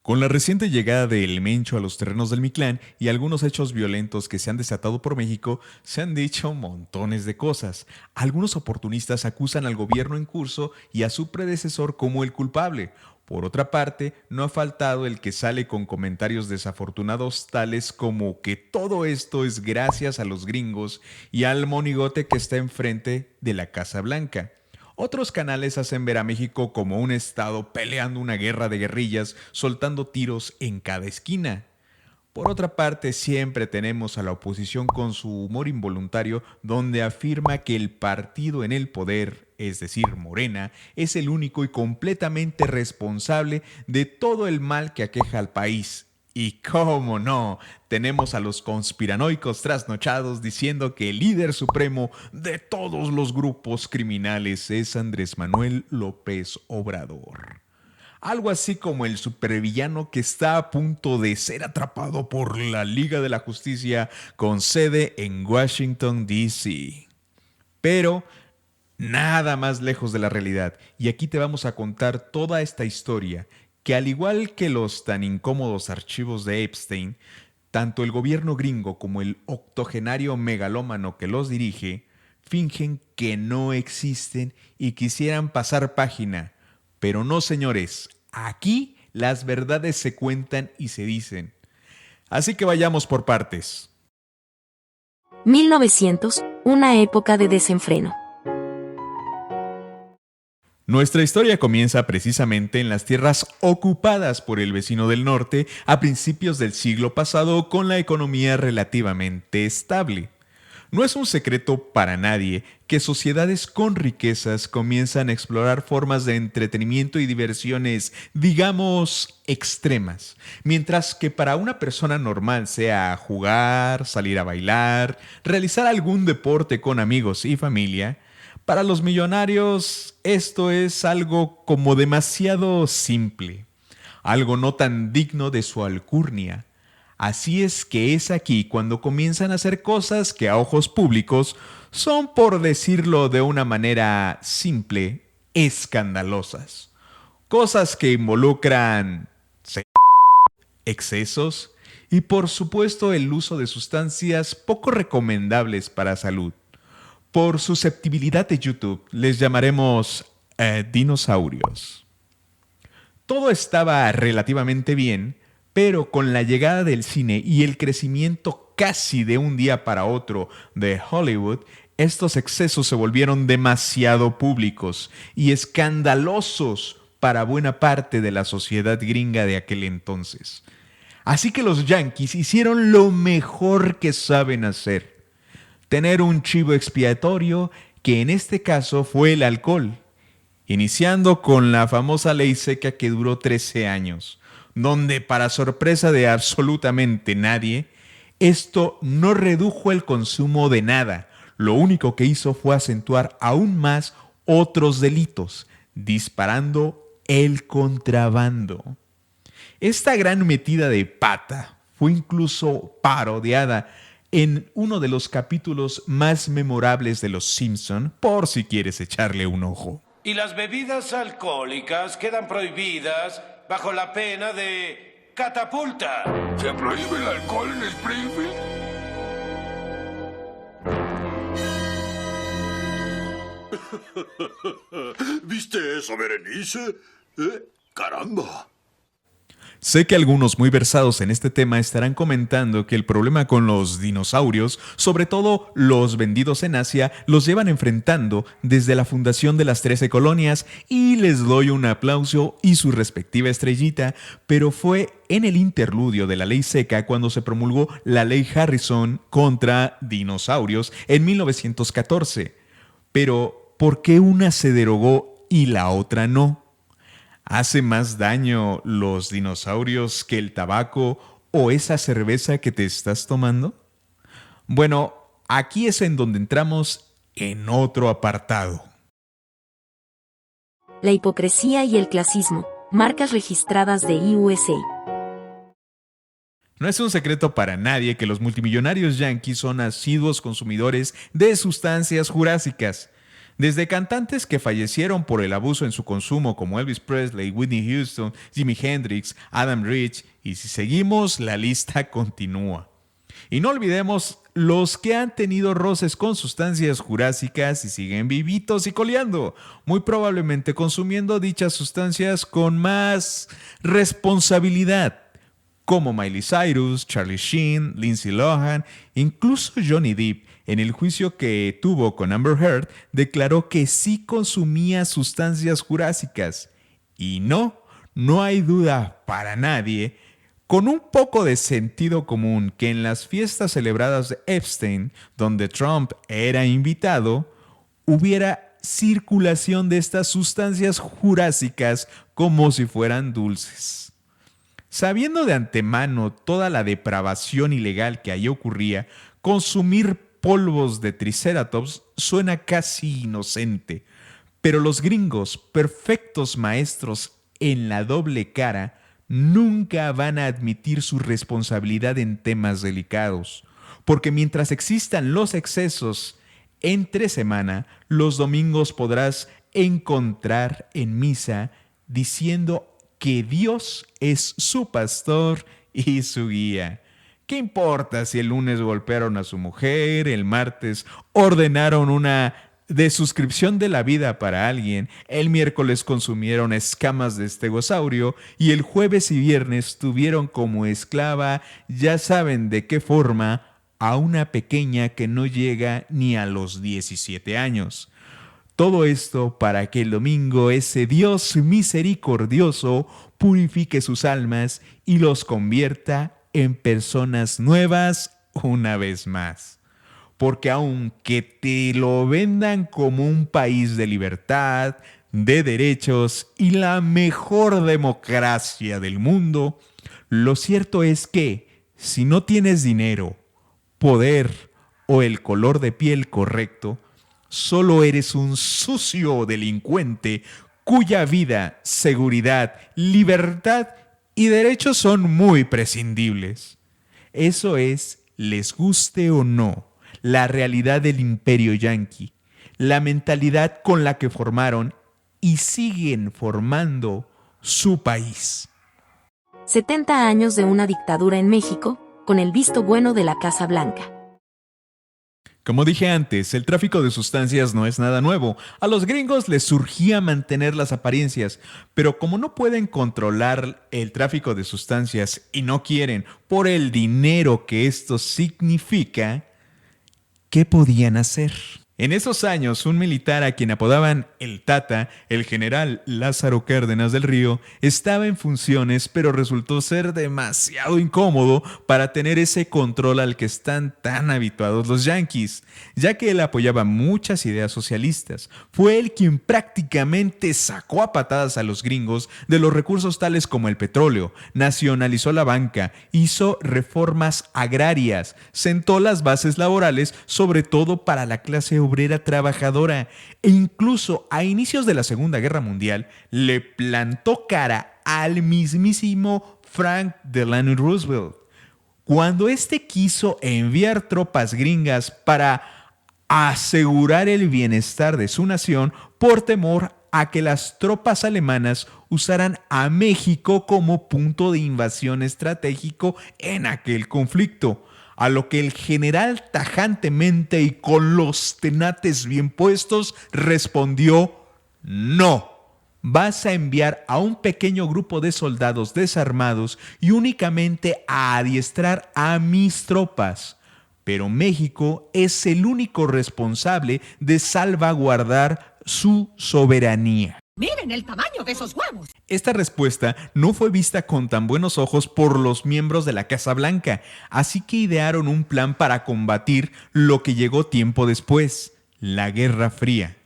Con la reciente llegada de El Mencho a los terrenos del Mictlán y algunos hechos violentos que se han desatado por México, se han dicho montones de cosas. Algunos oportunistas acusan al gobierno en curso y a su predecesor como el culpable. Por otra parte, no ha faltado el que sale con comentarios desafortunados tales como que todo esto es gracias a los gringos y al monigote que está enfrente de la Casa Blanca. Otros canales hacen ver a México como un estado peleando una guerra de guerrillas, soltando tiros en cada esquina. Por otra parte, siempre tenemos a la oposición con su humor involuntario, donde afirma que el partido en el poder, es decir, Morena, es el único y completamente responsable de todo el mal que aqueja al país. Y cómo no, tenemos a los conspiranoicos trasnochados diciendo que el líder supremo de todos los grupos criminales es Andrés Manuel López Obrador. Algo así como el supervillano que está a punto de ser atrapado por la Liga de la Justicia con sede en Washington, D.C. Pero nada más lejos de la realidad. Y aquí te vamos a contar toda esta historia, que al igual que los tan incómodos archivos de Epstein, tanto el gobierno gringo como el octogenario megalómano que los dirige, fingen que no existen y quisieran pasar página. Pero no, señores, aquí las verdades se cuentan y se dicen. Así que vayamos por partes. 1900, una época de desenfreno. Nuestra historia comienza precisamente en las tierras ocupadas por el vecino del norte a principios del siglo pasado, con la economía relativamente estable. No es un secreto para nadie que sociedades con riquezas comienzan a explorar formas de entretenimiento y diversiones, digamos, extremas, mientras que para una persona normal sea jugar, salir a bailar, realizar algún deporte con amigos y familia. Para los millonarios esto es algo como demasiado simple, algo no tan digno de su alcurnia. Así es que es aquí cuando comienzan a hacer cosas que a ojos públicos son, por decirlo de una manera simple, escandalosas. Cosas que involucran excesos y por supuesto el uso de sustancias poco recomendables para salud. Por susceptibilidad de YouTube les llamaremos dinosaurios. Todo estaba relativamente bien, pero con la llegada del cine y el crecimiento casi de un día para otro de Hollywood, estos excesos se volvieron demasiado públicos y escandalosos para buena parte de la sociedad gringa de aquel entonces. Así que los yanquis hicieron lo mejor que saben hacer: tener un chivo expiatorio, que en este caso fue el alcohol, iniciando con la famosa ley seca que duró 13 años, donde, para sorpresa de absolutamente nadie, esto no redujo el consumo de nada. Lo único que hizo fue acentuar aún más otros delitos, disparando el contrabando. Esta gran metida de pata fue incluso parodiada en uno de los capítulos más memorables de Los Simpson, por si quieres echarle un ojo. Y las bebidas alcohólicas quedan prohibidas bajo la pena de catapulta. ¿Se prohíbe el alcohol en Springfield? ¿Viste eso, Berenice? ¡Caramba! Sé que algunos muy versados en este tema estarán comentando que el problema con los dinosaurios, sobre todo los vendidos en Asia, los llevan enfrentando desde la fundación de las 13 colonias, y les doy un aplauso y su respectiva estrellita, pero fue en el interludio de la ley seca cuando se promulgó la ley Harrison contra dinosaurios en 1914. Pero, ¿por qué una se derogó y la otra no? ¿Hace más daño los dinosaurios que el tabaco o esa cerveza que te estás tomando? Bueno, aquí es en donde entramos en otro apartado. La hipocresía y el clasismo, marcas registradas de USA. No es un secreto para nadie que los multimillonarios yanquis son asiduos consumidores de sustancias jurásicas. Desde cantantes que fallecieron por el abuso en su consumo como Elvis Presley, Whitney Houston, Jimi Hendrix, Adam Rich, y si seguimos, la lista continúa. Y no olvidemos los que han tenido roces con sustancias jurásicas y siguen vivitos y coleando, muy probablemente consumiendo dichas sustancias con más responsabilidad, como Miley Cyrus, Charlie Sheen, Lindsay Lohan, incluso Johnny Depp, en el juicio que tuvo con Amber Heard, declaró que sí consumía sustancias jurásicas. Y no hay duda para nadie, con un poco de sentido común, que en las fiestas celebradas de Epstein, donde Trump era invitado, hubiera circulación de estas sustancias jurásicas como si fueran dulces. Sabiendo de antemano toda la depravación ilegal que allí ocurría, consumir polvos de Triceratops suena casi inocente, pero los gringos, perfectos maestros en la doble cara, nunca van a admitir su responsabilidad en temas delicados, porque mientras existan los excesos entre semana, los domingos podrás encontrar en misa diciendo que Dios es su pastor y su guía. ¿Qué importa si el lunes golpearon a su mujer, el martes ordenaron una de suscripción de la vida para alguien, el miércoles consumieron escamas de estegosaurio y el jueves y viernes tuvieron como esclava, ya saben de qué forma, a una pequeña que no llega ni a los 17 años? Todo esto para que el domingo ese Dios misericordioso purifique sus almas y los convierta en personas nuevas una vez más. Porque aunque te lo vendan como un país de libertad, de derechos y la mejor democracia del mundo, lo cierto es que si no tienes dinero, poder o el color de piel correcto, solo eres un sucio delincuente cuya vida, seguridad, libertad y derechos son muy prescindibles. Eso es, les guste o no, la realidad del imperio yanqui, la mentalidad con la que formaron y siguen formando su país. 70 años de una dictadura en México, con el visto bueno de la Casa Blanca. Como dije antes, el tráfico de sustancias no es nada nuevo. A los gringos les surgía mantener las apariencias, pero como no pueden controlar el tráfico de sustancias y no quieren por el dinero que esto significa, ¿qué podían hacer? En esos años, un militar a quien apodaban el Tata, el general Lázaro Cárdenas del Río, estaba en funciones, pero resultó ser demasiado incómodo para tener ese control al que están tan habituados los yanquis, ya que él apoyaba muchas ideas socialistas. Fue él quien prácticamente sacó a patadas a los gringos de los recursos tales como el petróleo, nacionalizó la banca, hizo reformas agrarias, sentó las bases laborales, sobre todo para la clase obrera trabajadora, e incluso a inicios de la Segunda Guerra Mundial le plantó cara al mismísimo Frank Delano Roosevelt, cuando éste quiso enviar tropas gringas para asegurar el bienestar de su nación por temor a que las tropas alemanas usaran a México como punto de invasión estratégico en aquel conflicto. A lo que el general tajantemente y con los tenates bien puestos respondió: no, vas a enviar a un pequeño grupo de soldados desarmados y únicamente a adiestrar a mis tropas. Pero México es el único responsable de salvaguardar su soberanía. ¡Miren el tamaño de esos huevos! Esta respuesta no fue vista con tan buenos ojos por los miembros de la Casa Blanca, así que idearon un plan para combatir lo que llegó tiempo después, la Guerra Fría.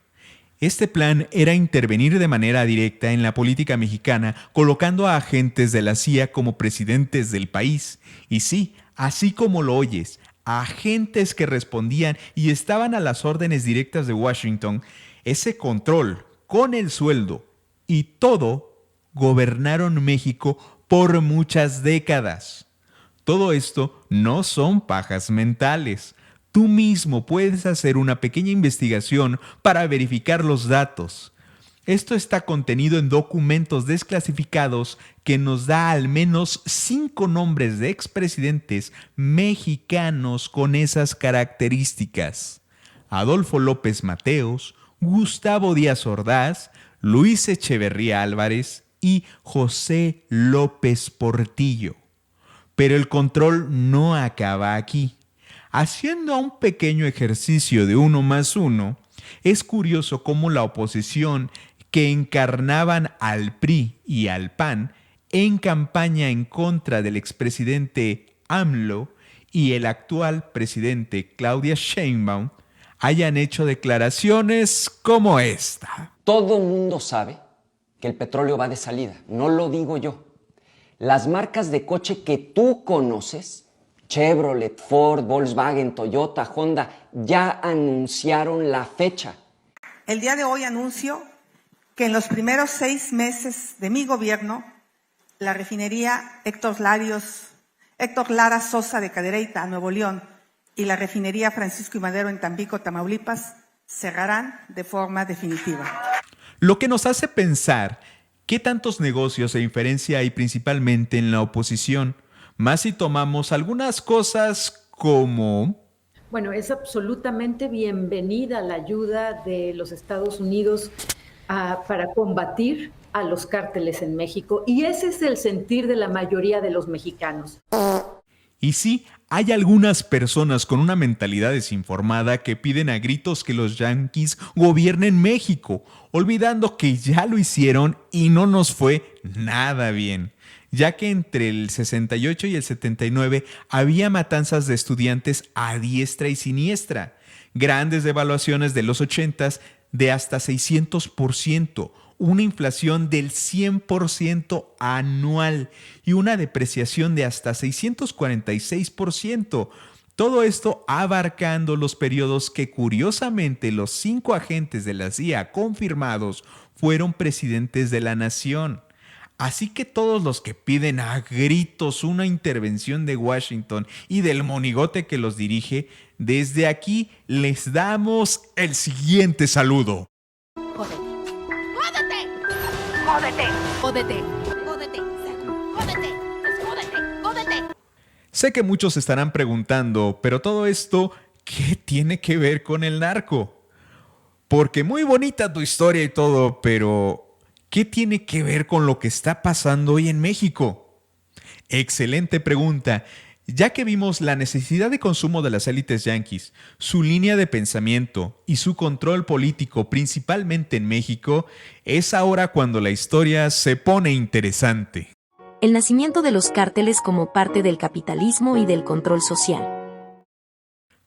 Este plan era intervenir de manera directa en la política mexicana, colocando a agentes de la CIA como presidentes del país. Y sí, así como lo oyes, agentes que respondían y estaban a las órdenes directas de Washington. Ese control, con el sueldo y todo, gobernaron México por muchas décadas. Todo esto no son pajas mentales. Tú mismo puedes hacer una pequeña investigación para verificar los datos. Esto está contenido en documentos desclasificados que nos da al menos 5 nombres de expresidentes mexicanos con esas características: Adolfo López Mateos, Gustavo Díaz Ordaz, Luis Echeverría Álvarez y José López Portillo. Pero el control no acaba aquí. Haciendo un pequeño ejercicio de 1 más 1, es curioso cómo la oposición que encarnaban al PRI y al PAN en campaña en contra del expresidente AMLO y el actual presidente Claudia Sheinbaum hayan hecho declaraciones como esta. Todo mundo sabe que el petróleo va de salida, no lo digo yo. Las marcas de coche que tú conoces, Chevrolet, Ford, Volkswagen, Toyota, Honda, ya anunciaron la fecha. El día de hoy anuncio que en los primeros 6 meses de mi gobierno, la refinería Héctor Lara Sosa de Cadereyta, Nuevo León, y la refinería Francisco y Madero en Tampico, Tamaulipas, cerrarán de forma definitiva. Lo que nos hace pensar qué tantos negocios e inferencia hay principalmente en la oposición, más si tomamos algunas cosas como... Bueno, es absolutamente bienvenida la ayuda de los Estados Unidos para combatir a los cárteles en México, y ese es el sentir de la mayoría de los mexicanos. Y sí, hay algunas personas con una mentalidad desinformada que piden a gritos que los yanquis gobiernen México, olvidando que ya lo hicieron y no nos fue nada bien, ya que entre el 68 y el 79 había matanzas de estudiantes a diestra y siniestra, grandes devaluaciones de los 80s de hasta 600%, una inflación del 100% anual y una depreciación de hasta 646%. Todo esto abarcando los periodos que curiosamente los 5 agentes de la CIA confirmados fueron presidentes de la nación. Así que todos los que piden a gritos una intervención de Washington y del monigote que los dirige, desde aquí les damos el siguiente saludo. Jódete. Jódete. Jódete. Jódete. Jódete. Jódete. Jódete. Sé que muchos estarán preguntando, pero todo esto, ¿qué tiene que ver con el narco? Porque muy bonita tu historia y todo, pero ¿qué tiene que ver con lo que está pasando hoy en México? Excelente pregunta, ya que vimos la necesidad de consumo de las élites yanquis, su línea de pensamiento y su control político principalmente en México, es ahora cuando la historia se pone interesante. El nacimiento de los cárteles como parte del capitalismo y del control social.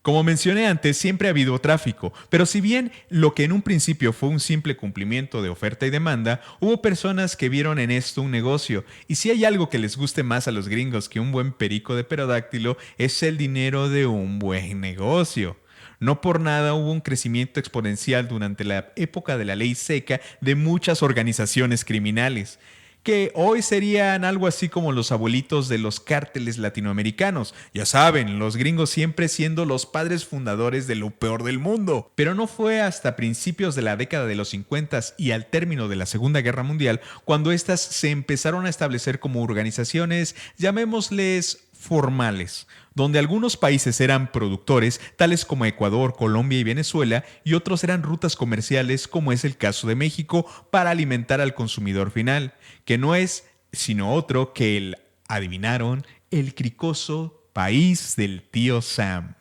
Como mencioné antes, siempre ha habido tráfico, pero si bien lo que en un principio fue un simple cumplimiento de oferta y demanda, hubo personas que vieron en esto un negocio, y si hay algo que les guste más a los gringos que un buen perico de pterodáctilo, es el dinero de un buen negocio. No por nada hubo un crecimiento exponencial durante la época de la ley seca de muchas organizaciones criminales, que hoy serían algo así como los abuelitos de los cárteles latinoamericanos. Ya saben, los gringos siempre siendo los padres fundadores de lo peor del mundo. Pero no fue hasta principios de la década de los 50 y al término de la Segunda Guerra Mundial cuando estas se empezaron a establecer como organizaciones, llamémosles formales, donde algunos países eran productores, tales como Ecuador, Colombia y Venezuela, y otros eran rutas comerciales, como es el caso de México, para alimentar al consumidor final, que no es sino otro que el, adivinaron, el cricoso país del tío Sam.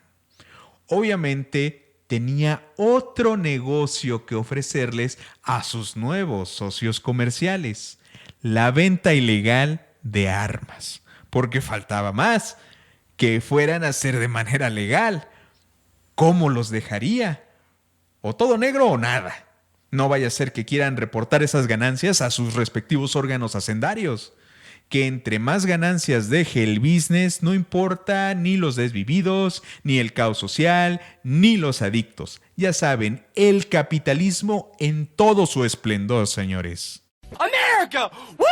Obviamente tenía otro negocio que ofrecerles a sus nuevos socios comerciales: la venta ilegal de armas. Porque faltaba más, que fueran a hacer de manera legal. ¿Cómo los dejaría? O todo negro o nada. No vaya a ser que quieran reportar esas ganancias a sus respectivos órganos hacendarios. Que entre más ganancias deje el business, no importa ni los desvividos, ni el caos social, ni los adictos. Ya saben, el capitalismo en todo su esplendor, señores. ¡America! ¡Woo!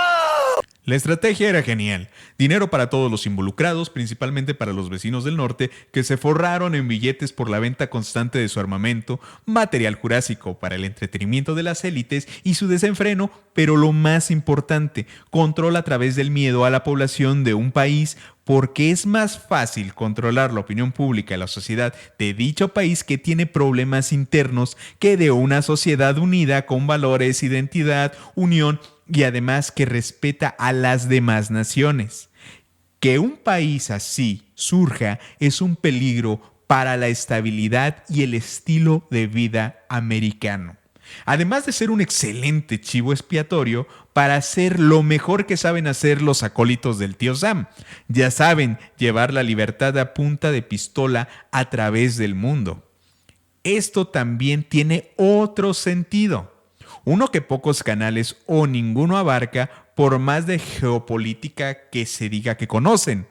La estrategia era genial. Dinero para todos los involucrados, principalmente para los vecinos del norte, que se forraron en billetes por la venta constante de su armamento, material jurásico para el entretenimiento de las élites y su desenfreno, pero lo más importante, control a través del miedo a la población de un país, porque es más fácil controlar la opinión pública y la sociedad de dicho país que tiene problemas internos que de una sociedad unida con valores, identidad, unión y además que respeta a las demás naciones. Que un país así surja es un peligro para la estabilidad y el estilo de vida americano. Además de ser un excelente chivo expiatorio para hacer lo mejor que saben hacer los acólitos del tío Sam. Ya saben, llevar la libertad a punta de pistola a través del mundo. Esto también tiene otro sentido. Uno que pocos canales o ninguno abarca por más de geopolítica que se diga que conocen.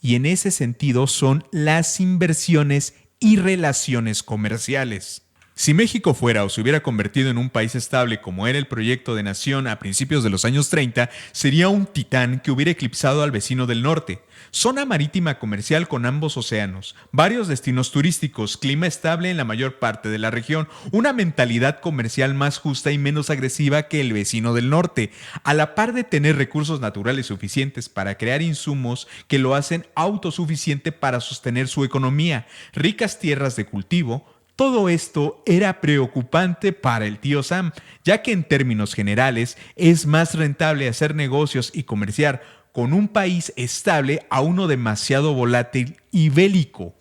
Y en ese sentido son las inversiones y relaciones comerciales. Si México fuera o se hubiera convertido en un país estable como era el proyecto de nación a principios de los años 30, sería un titán que hubiera eclipsado al vecino del norte. Zona marítima comercial con ambos océanos, varios destinos turísticos, clima estable en la mayor parte de la región, una mentalidad comercial más justa y menos agresiva que el vecino del norte, a la par de tener recursos naturales suficientes para crear insumos que lo hacen autosuficiente para sostener su economía, ricas tierras de cultivo. Todo esto era preocupante para el tío Sam, ya que en términos generales es más rentable hacer negocios y comerciar con un país estable a uno demasiado volátil y bélico.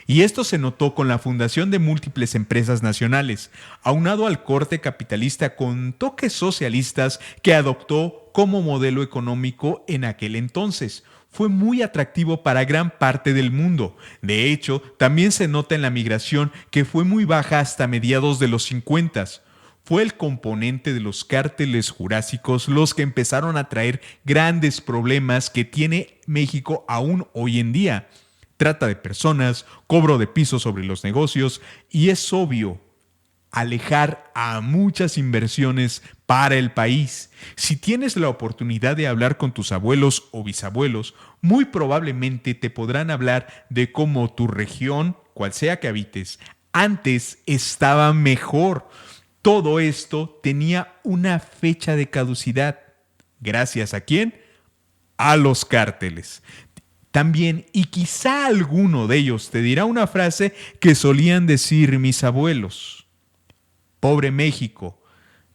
Y esto se notó con la fundación de múltiples empresas nacionales, aunado al corte capitalista con toques socialistas que adoptó como modelo económico en aquel entonces. Fue muy atractivo para gran parte del mundo. De hecho, también se nota en la migración que fue muy baja hasta mediados de los 50. Fue el componente de los cárteles jurásicos los que empezaron a traer grandes problemas que tiene México aún hoy en día. Trata de personas, cobro de piso sobre los negocios y es obvio, alejar a muchas inversiones para el país. Si tienes la oportunidad de hablar con tus abuelos o bisabuelos, muy probablemente te podrán hablar de cómo tu región, cual sea que habites, antes estaba mejor. Todo esto tenía una fecha de caducidad. ¿Gracias a quién? A los cárteles. También, y quizá alguno de ellos te dirá una frase que solían decir mis abuelos. Pobre México,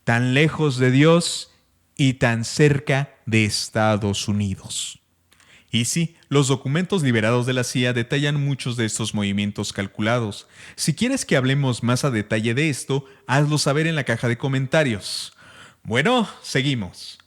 tan lejos de Dios y tan cerca de Estados Unidos. Y sí, los documentos liberados de la CIA detallan muchos de estos movimientos calculados. Si quieres que hablemos más a detalle de esto, hazlo saber en la caja de comentarios. Bueno, seguimos.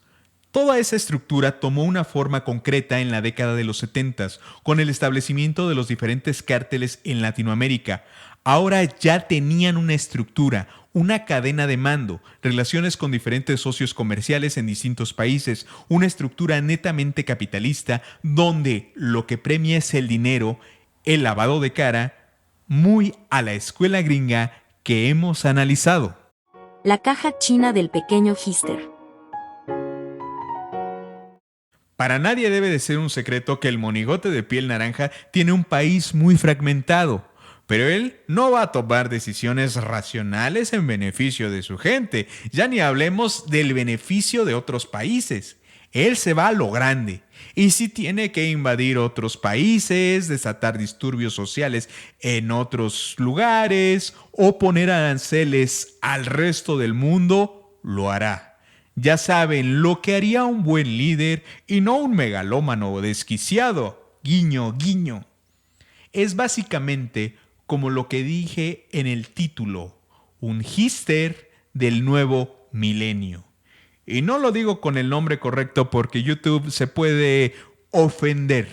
Toda esa estructura tomó una forma concreta en la década de los 70, con el establecimiento de los diferentes cárteles en Latinoamérica. Ahora ya tenían una estructura, una cadena de mando, relaciones con diferentes socios comerciales en distintos países, una estructura netamente capitalista donde lo que premia es el dinero, el lavado de cara, muy a la escuela gringa que hemos analizado. La caja china del pequeño Hister. Para nadie debe de ser un secreto que el monigote de piel naranja tiene un país muy fragmentado. Pero él no va a tomar decisiones racionales en beneficio de su gente. Ya ni hablemos del beneficio de otros países. Él se va a lo grande. Y si tiene que invadir otros países, desatar disturbios sociales en otros lugares o poner aranceles al resto del mundo, lo hará. Ya saben lo que haría un buen líder y no un megalómano desquiciado. Guiño, guiño. Es básicamente como lo que dije en el título, un Hister del nuevo milenio. Y no lo digo con el nombre correcto porque YouTube se puede ofender.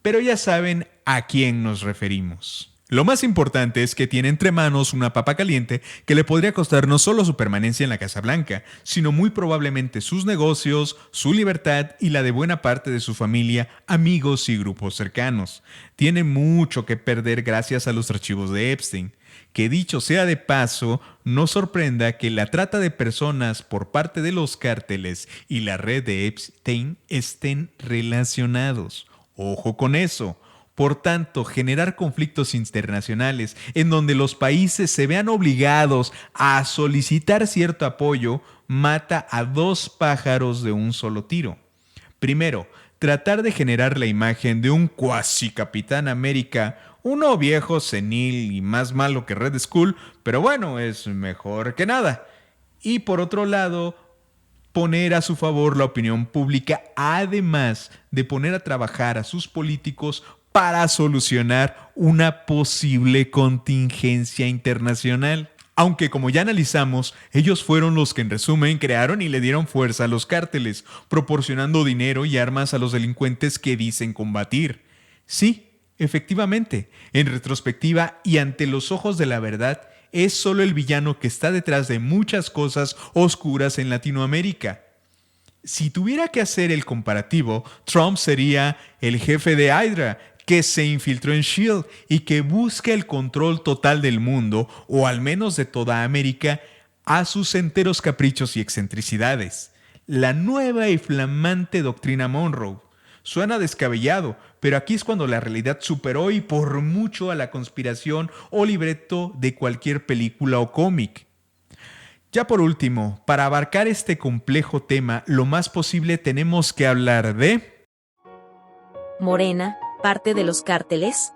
Pero ya saben a quién nos referimos. Lo más importante es que tiene entre manos una papa caliente que le podría costar no solo su permanencia en la Casa Blanca, sino muy probablemente sus negocios, su libertad y la de buena parte de su familia, amigos y grupos cercanos. Tiene mucho que perder gracias a los archivos de Epstein. Que dicho sea de paso, no sorprenda que la trata de personas por parte de los cárteles y la red de Epstein estén relacionados. Ojo con eso. Por tanto, generar conflictos internacionales en donde los países se vean obligados a solicitar cierto apoyo mata a dos pájaros de un solo tiro. Primero, tratar de generar la imagen de un cuasi Capitán América, uno viejo, senil y más malo que Red Skull, pero bueno, es mejor que nada. Y por otro lado, poner a su favor la opinión pública, además de poner a trabajar a sus políticos para solucionar una posible contingencia internacional. Aunque, como ya analizamos, ellos fueron los que en resumen crearon y le dieron fuerza a los cárteles, proporcionando dinero y armas a los delincuentes que dicen combatir. Sí, efectivamente, en retrospectiva y ante los ojos de la verdad, es solo el villano que está detrás de muchas cosas oscuras en Latinoamérica. Si tuviera que hacer el comparativo, Trump sería el jefe de Hydra, que se infiltró en S.H.I.E.L.D. y que busca el control total del mundo, o al menos de toda América, a sus enteros caprichos y excentricidades. La nueva y flamante doctrina Monroe. Suena descabellado, pero aquí es cuando la realidad superó y por mucho a la conspiración o libreto de cualquier película o cómic. Ya por último, para abarcar este complejo tema lo más posible tenemos que hablar de Morena, parte de los cárteles.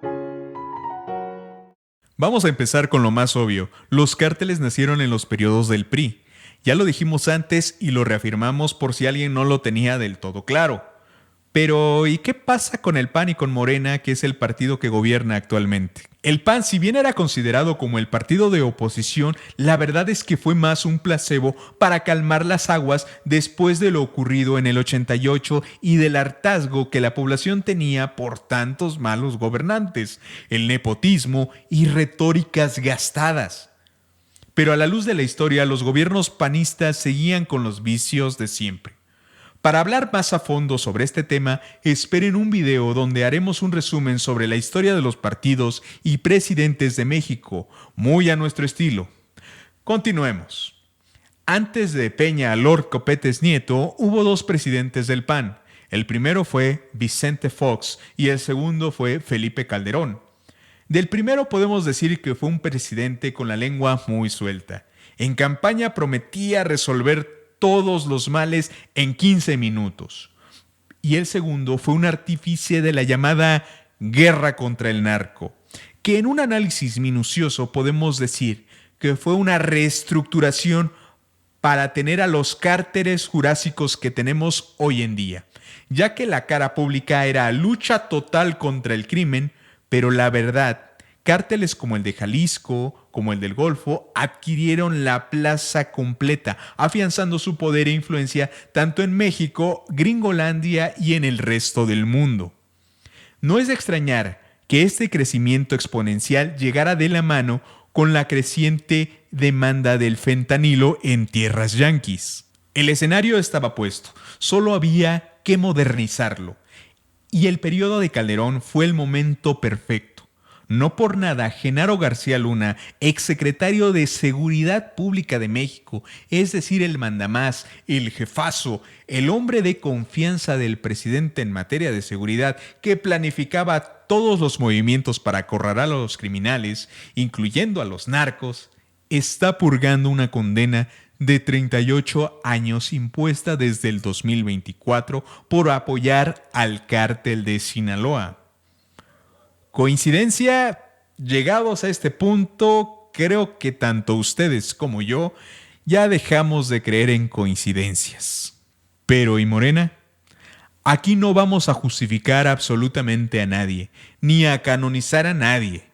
Vamos a empezar con lo más obvio. Los cárteles nacieron en los periodos del PRI. Ya lo dijimos antes y lo reafirmamos por si alguien no lo tenía del todo claro. Pero, ¿y qué pasa con el PAN y con Morena, que es el partido que gobierna actualmente? El PAN, si bien era considerado como el partido de oposición, la verdad es que fue más un placebo para calmar las aguas después de lo ocurrido en el 88 y del hartazgo que la población tenía por tantos malos gobernantes, el nepotismo y retóricas gastadas. Pero a la luz de la historia, los gobiernos panistas seguían con los vicios de siempre. Para hablar más a fondo sobre este tema, esperen un video donde haremos un resumen sobre la historia de los partidos y presidentes de México, muy a nuestro estilo. Continuemos. Antes de Peña Lord Copetes Nieto, hubo dos presidentes del PAN. El primero fue Vicente Fox y el segundo fue Felipe Calderón. Del primero podemos decir que fue un presidente con la lengua muy suelta. En campaña prometía resolver todos los males en 15 minutos. Y el segundo fue un artífice de la llamada guerra contra el narco, que en un análisis minucioso podemos decir que fue una reestructuración para tener a los cárteles jurásicos que tenemos hoy en día, ya que la cara pública era lucha total contra el crimen, pero la verdad, cárteles como el de Jalisco, como el del Golfo, adquirieron la plaza completa, afianzando su poder e influencia tanto en México, Gringolandia y en el resto del mundo. No es de extrañar que este crecimiento exponencial llegara de la mano con la creciente demanda del fentanilo en tierras yanquis. El escenario estaba puesto, solo había que modernizarlo. Y el periodo de Calderón fue el momento perfecto. No por nada, Genaro García Luna, exsecretario de Seguridad Pública de México, es decir, el mandamás, el jefazo, el hombre de confianza del presidente en materia de seguridad, que planificaba todos los movimientos para acorralar a los criminales, incluyendo a los narcos, está purgando una condena de 38 años impuesta desde el 2024 por apoyar al cártel de Sinaloa. ¿Coincidencia? Llegados a este punto, creo que tanto ustedes como yo ya dejamos de creer en coincidencias. Pero ¿y Morena? Aquí no vamos a justificar absolutamente a nadie, ni a canonizar a nadie.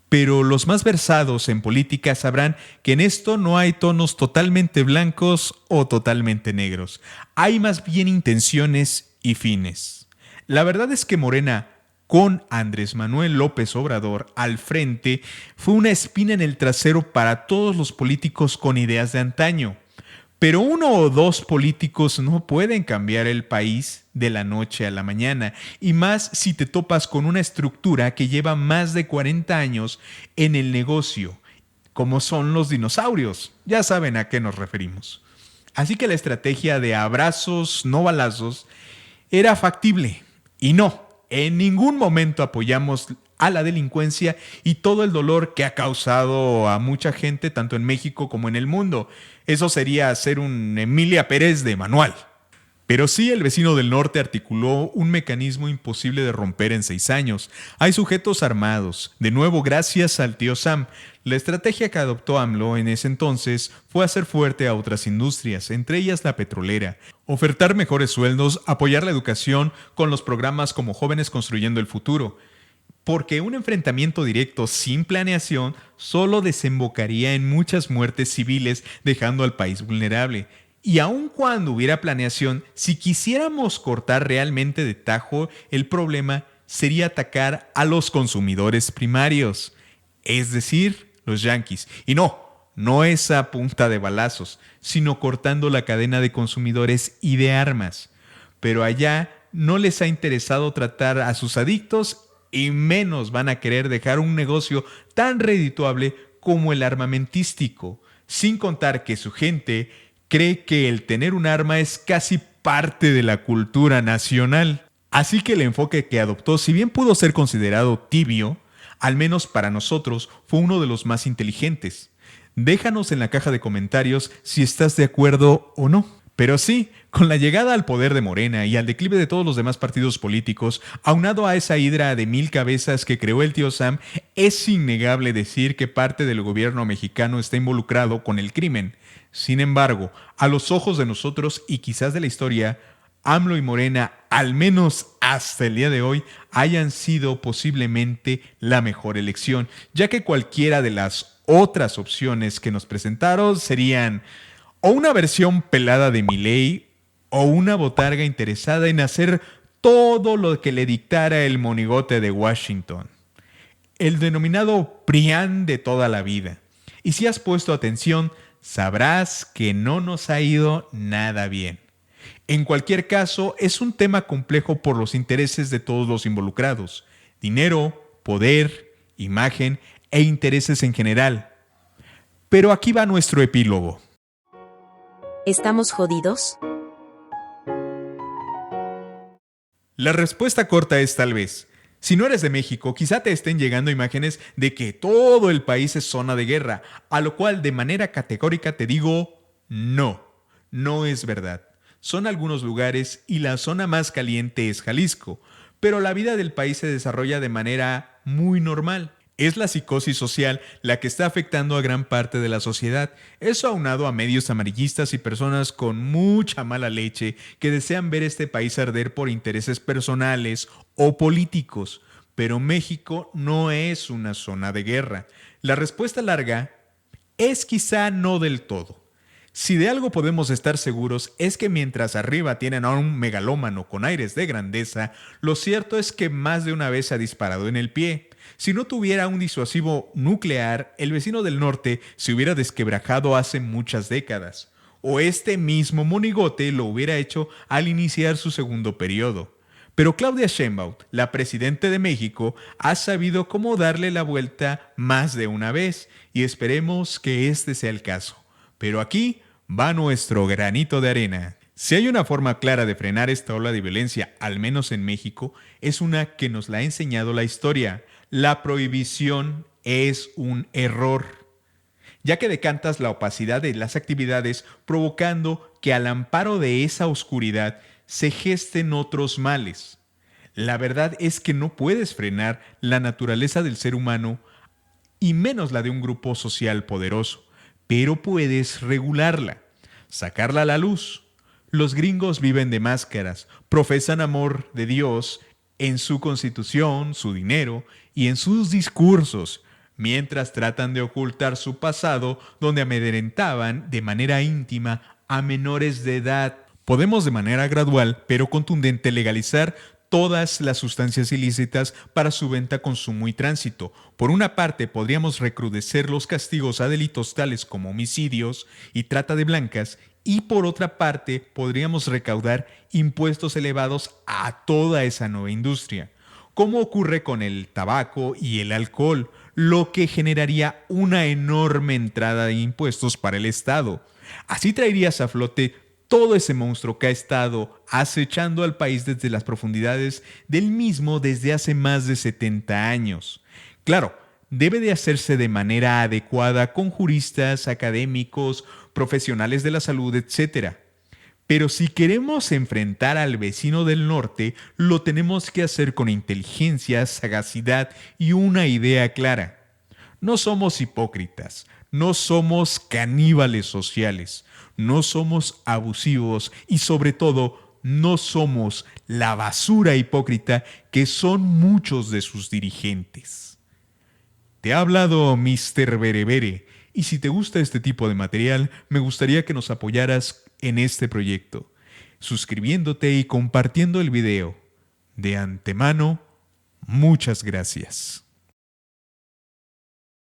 Pero los más versados en política sabrán que en esto no hay tonos totalmente blancos o totalmente negros. Hay más bien intenciones y fines. La verdad es que Morena, con Andrés Manuel López Obrador al frente fue una espina en el trasero para todos los políticos con ideas de antaño. Pero uno o dos políticos no pueden cambiar el país de la noche a la mañana, y más si te topas con una estructura que lleva más de 40 años en el negocio, como son los dinosaurios. Ya saben a qué nos referimos. Así que la estrategia de abrazos, no balazos, era factible. Y no, en ningún momento apoyamos a la delincuencia y todo el dolor que ha causado a mucha gente, tanto en México como en el mundo. Eso sería ser un Emilia Pérez de manual. Pero sí, el vecino del norte articuló un mecanismo imposible de romper en 6 años. Hay sujetos armados. De nuevo, gracias al tío Sam. La estrategia que adoptó AMLO en ese entonces fue hacer fuerte a otras industrias, entre ellas la petrolera, ofertar mejores sueldos, apoyar la educación con los programas como Jóvenes Construyendo el Futuro. Porque un enfrentamiento directo sin planeación solo desembocaría en muchas muertes civiles, dejando al país vulnerable. Y aun cuando hubiera planeación, si quisiéramos cortar realmente de tajo el problema, sería atacar a los consumidores primarios, es decir, los yanquis. Y no es a punta de balazos, sino cortando la cadena de consumidores y de armas. Pero allá no les ha interesado tratar a sus adictos y menos van a querer dejar un negocio tan redituable como el armamentístico, sin contar que su gente cree que el tener un arma es casi parte de la cultura nacional. Así que el enfoque que adoptó, si bien pudo ser considerado tibio, al menos para nosotros fue uno de los más inteligentes. Déjanos en la caja de comentarios si estás de acuerdo o no. Pero sí, con la llegada al poder de Morena y al declive de todos los demás partidos políticos, aunado a esa hidra de 1000 cabezas que creó el tío Sam, es innegable decir que parte del gobierno mexicano está involucrado con el crimen. Sin embargo, a los ojos de nosotros y quizás de la historia, AMLO y Morena, al menos hasta el día de hoy, hayan sido posiblemente la mejor elección, ya que cualquiera de las otras opciones que nos presentaron serían o una versión pelada de Milei o una botarga interesada en hacer todo lo que le dictara el monigote de Washington, el denominado PRIAN de toda la vida. Y si has puesto atención, sabrás que no nos ha ido nada bien. En cualquier caso, es un tema complejo por los intereses de todos los involucrados: dinero, poder, imagen e intereses en general. Pero aquí va nuestro epílogo. ¿Estamos jodidos? La respuesta corta es tal vez. Si no eres de México, quizá te estén llegando imágenes de que todo el país es zona de guerra, a lo cual de manera categórica te digo, no es verdad. Son algunos lugares y la zona más caliente es Jalisco, pero la vida del país se desarrolla de manera muy normal. Es la psicosis social la que está afectando a gran parte de la sociedad. Eso aunado a medios amarillistas y personas con mucha mala leche que desean ver este país arder por intereses personales o políticos. Pero México no es una zona de guerra. La respuesta larga es quizá no del todo. Si de algo podemos estar seguros es que mientras arriba tienen a un megalómano con aires de grandeza, lo cierto es que más de una vez se ha disparado en el pie. Si no tuviera un disuasivo nuclear, el vecino del norte se hubiera desquebrajado hace muchas décadas. O este mismo monigote lo hubiera hecho al iniciar su segundo periodo. Pero Claudia Sheinbaum, la presidenta de México, ha sabido cómo darle la vuelta más de una vez, y esperemos que este sea el caso. Pero aquí va nuestro granito de arena. Si hay una forma clara de frenar esta ola de violencia, al menos en México, es una que nos la ha enseñado la historia. La prohibición es un error, ya que decantas la opacidad de las actividades, provocando que al amparo de esa oscuridad se gesten otros males. La verdad es que no puedes frenar la naturaleza del ser humano y menos la de un grupo social poderoso, pero puedes regularla, sacarla a la luz. Los gringos viven de máscaras, profesan amor de Dios en su constitución, su dinero y en sus discursos, mientras tratan de ocultar su pasado donde amedrentaban de manera íntima a menores de edad. Podemos de manera gradual pero contundente legalizar todas las sustancias ilícitas para su venta, consumo y tránsito. Por una parte, podríamos recrudecer los castigos a delitos tales como homicidios y trata de blancas, y por otra parte, podríamos recaudar impuestos elevados a toda esa nueva industria, como ocurre con el tabaco y el alcohol, lo que generaría una enorme entrada de impuestos para el Estado. Así traerías a flote todo ese monstruo que ha estado acechando al país desde las profundidades del mismo desde hace más de 70 años. Claro, debe de hacerse de manera adecuada con juristas, académicos, profesionales de la salud, etc. Pero si queremos enfrentar al vecino del norte, lo tenemos que hacer con inteligencia, sagacidad y una idea clara. No somos hipócritas, no somos caníbales sociales, no somos abusivos y sobre todo no somos la basura hipócrita que son muchos de sus dirigentes. Te ha hablado Mr. Berebere, y si te gusta este tipo de material, me gustaría que nos apoyaras en este proyecto, suscribiéndote y compartiendo el video. De antemano, muchas gracias.